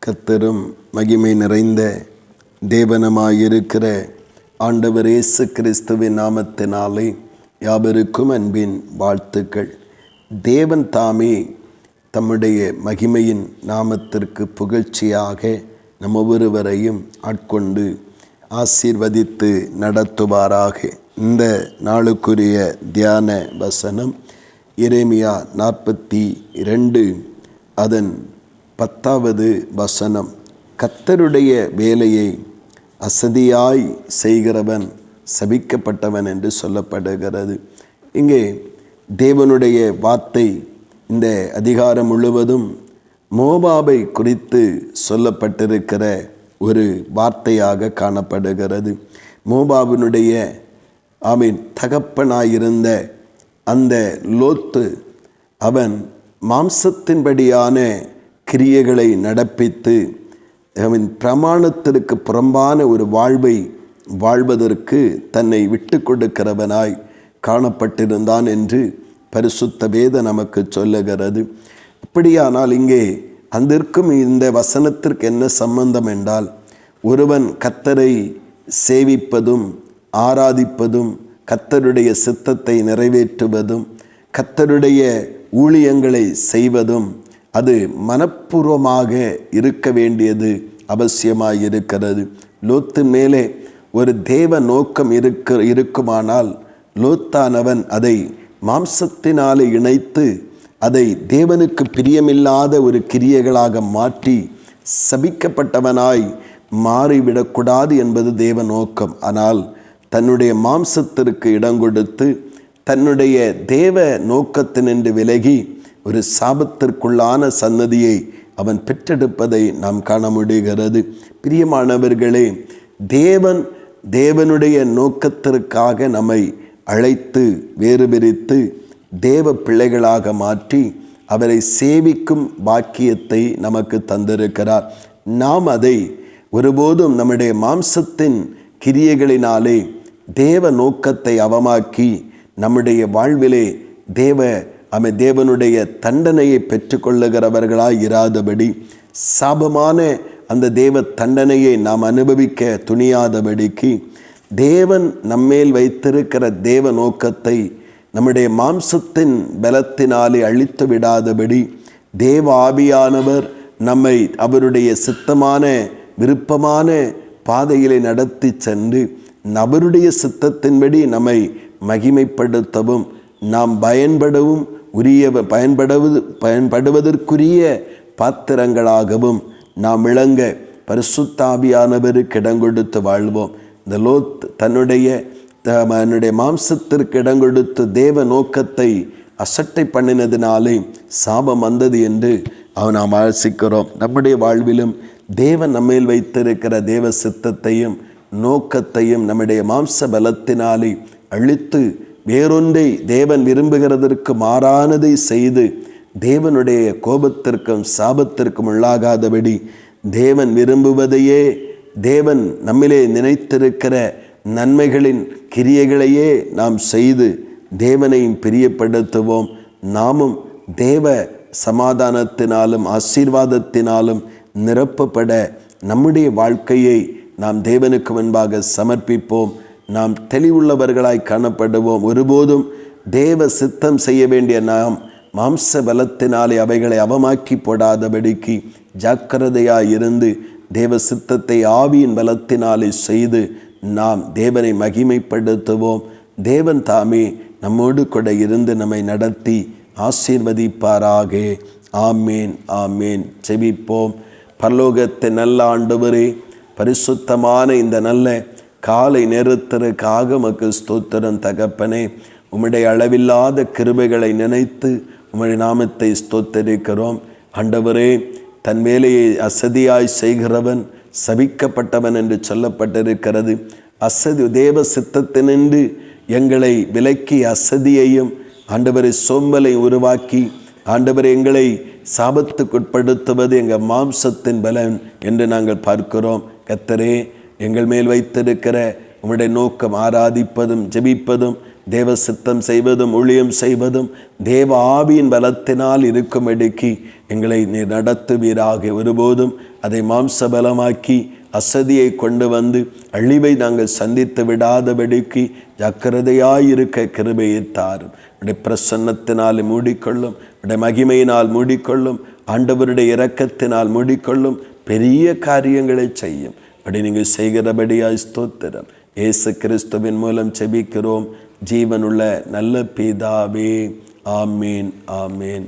கர்த்தரும் மகிமை நிறைந்த தேவனமாயிருக்கிற ஆண்டவர் இயேசு கிறிஸ்துவின் நாமத்தினாலே யாவருக்கும் அன்பின் வாழ்த்துக்கள். தேவன் தாமே தம்முடைய மகிமையின் நாமத்திற்கு புகழ்ச்சியாக நம் ஒவ்வொருவரையும் ஆட்கொண்டு ஆசீர்வதித்து நடத்துவாராக. இந்த நாளுக்குரிய தியான வசனம் எரேமியா 42 அதன் 10வது வசனம். கர்த்தருடைய வேலையை அசதியாய் செய்கிறவன் சபிக்கப்பட்டவன் என்று சொல்லப்படுகிறது. இங்கே தேவனுடைய வார்த்தை இந்த அதிகாரம் முழுவதும் மோவாபை குறித்து சொல்லப்பட்டிருக்கிற ஒரு வார்த்தையாக காணப்படுகிறது. மோவாபினுடைய தகப்பனாயிருந்த அந்த லோத்து அவன் மாம்சத்தின்படியான கிரியைகளை நடப்பித்து அவன் பிரமாணத்திற்கு புறம்பான ஒரு வாழ்வை வாழ்வதற்கு தன்னை விட்டு கொடுக்கிறவனாய் காணப்பட்டிருந்தான் என்று பரிசுத்த வேதம் நமக்கு சொல்லுகிறது. அப்படியானால் இங்கே அதற்கும் இந்த வசனத்திற்கு என்ன சம்பந்தம் என்றால், ஒருவன் கர்த்தரை சேவிப்பதும் ஆராதிப்பதும் கர்த்தருடைய சித்தத்தை நிறைவேற்றுவதும் கர்த்தருடைய ஊழியங்களை செய்வதும் அது மனப்பூர்வமாக இருக்க வேண்டியது அவசியமாயிருக்கிறது. லோத்து மேலே ஒரு தேவ நோக்கம் இருக்குமானால் லோத்தானவன் அதை மாம்சத்தினாலே இணைத்து அதை தேவனுக்கு பிரியமில்லாத ஒரு கிரியைகளாக மாற்றி சபிக்கப்பட்டவனாய் மாறிவிடக்கூடாது என்பது தேவ நோக்கம். ஆனால் தன்னுடைய மாம்சத்திற்கு இடம் கொடுத்து தன்னுடைய தேவ நோக்கத்தினின்று விலகி ஒரு சாபத்திற்குள்ளான சன்னதியை அவன் பெற்றெடுப்பதை நாம் காண முடிகிறது. பிரியமானவர்களே, தேவனுடைய நோக்கத்திற்காக நம்மை அழைத்து வேறுபிரித்து தேவ பிள்ளைகளாக மாற்றி அவரை சேவிக்கும் பாக்கியத்தை நமக்கு தந்திருக்கிறார். நாம் அதை ஒருபோதும் நம்முடைய மாம்சத்தின் கிரியைகளினாலே தேவ நோக்கத்தை அவமாக்கி நம்முடைய வாழ்விலே தேவனுடைய தண்டனையை பெற்றுக்கொள்ளுகிறவர்களாய் இராதபடி, சாபமான அந்த தேவ தண்டனையை நாம் அனுபவிக்க துணியாதபடிக்கு தேவன் நம்மேல் வைத்திருக்கிற தேவ நோக்கத்தை நம்முடைய மாம்சத்தின் பலத்தினாலே அழித்து விடாதபடி தேவ ஆவியானவர் நம்மை அவருடைய சித்தமான விருப்பமான பாதையிலே நடத்தி சென்று அவருடைய சித்தத்தின்படி நம்மை மகிமைப்படுத்தவும் நாம் பயன்படுவதற்குரிய பாத்திரங்களாகவும் நாம் விளங்க பரிசுத்த ஆவியானவருக்கு இடம் கொடுத்து வாழ்வோம். இந்த லோத் தன்னுடைய மாம்சத்திற்கு இடம் கொடுத்து தேவ நோக்கத்தை அசட்டை பண்ணினதினாலே சாபம் வந்தது என்று நாம் ஆசிக்கிறோம். நம்முடைய வாழ்விலும் தேவன் நம்மேல் வைத்திருக்கிற தேவ சித்தத்தையும் நோக்கத்தையும் நம்முடைய மாம்ச பலத்தினாலே அழித்து வேறொன்றை தேவன் விரும்புகிறதற்கு மாறானதை செய்து தேவனுடைய கோபத்திற்கும் சாபத்திற்கும் உள்ளாகாதபடி தேவன் விரும்புவதையே தேவன் நம்மிலே நினைத்திருக்கிற நன்மைகளின் கிரியைகளையே நாம் செய்து தேவனையும் பிரியப்படுத்துவோம். நாமும் தேவ சமாதானத்தினாலும் ஆசீர்வாதத்தினாலும் நிரப்பப்பட நம்முடைய வாழ்க்கையை நாம் தேவனுக்கு முன்பாக சமர்ப்பிப்போம். நாம் தெளிவுள்ளவர்களாய் காணப்படுவோம். ஒருபோதும் தேவ சித்தம் செய்ய வேண்டிய நாம் மாம்ச பலத்தினாலே அவைகளை அவமாக்கி போடாதபடிக்கு ஜாக்கிரதையாய் இருந்து தேவ சித்தத்தை ஆவியின் பலத்தினாலே செய்து நாம் தேவனை மகிமைப்படுத்துவோம். தேவன் தாமே நம்மோடு கூட இருந்து நம்மை நடத்தி ஆசீர்வதிப்பாராக. ஆமேன், ஆமேன். செபிப்போம். பரலோகத்தின் நல்ல ஆண்டவரே, பரிசுத்தமான இந்த நல்ல காலை நேரத்திற்காக உமக்கு ஸ்தோத்திரம் தகப்பனே. உம்முடைய அளவில்லாத கிருபைகளை நினைத்து உம்முடைய நாமத்தை ஸ்தோத்தரிக்கிறோம். ஆண்டவரே, தன் வேலையை அசதியாய் செய்கிறவன் சபிக்கப்பட்டவன் என்று சொல்லப்பட்டிருக்கிறது. தேவ சித்தத்தினின்று எங்களை விலக்கி அசதியையும் ஆண்டவரை சோம்பலை உருவாக்கி ஆண்டவரை எங்களை சாபத்துக்குட்படுத்துவது எங்கள் மாம்சத்தின் பலன் என்று நாங்கள் பார்க்கிறோம். கர்த்தரே, எங்கள் மேல் வைத்திருக்கிற உம்முடைய நோக்கம் ஆராதிப்பதும் ஜெபிப்பதும் தேவ சித்தம் செய்வதும் ஊழியம் செய்வதும் தேவ ஆவியின் பலத்தினால் இருக்கும்படிக்கு எங்களை நீர் நடத்துவீராக. ஒருபோதும் அதை மாம்ச பலமாக்கி அசதியை கொண்டு வந்து அழிவை நாங்கள் சந்தித்து விடாதபடிக்கு ஜாக்கிரதையாயிருக்க கிருபையை தாரும். உடைய பிரசன்னத்தினால் மூடிக்கொள்ளும், உடைய மகிமையினால் மூடிக்கொள்ளும், ஆண்டவருடைய இரக்கத்தினால் மூடிக்கொள்ளும். பெரிய காரியங்களை செய்யும். அப்படி நீங்கள் செய்கிறபடியாய் ஸ்தோத்திரம். இயேசு கிறிஸ்துவின் மூலம் செபிக்கிறோம் ஜீவனுள்ள நல்ல பிதாவே. ஆமீன், ஆமீன்.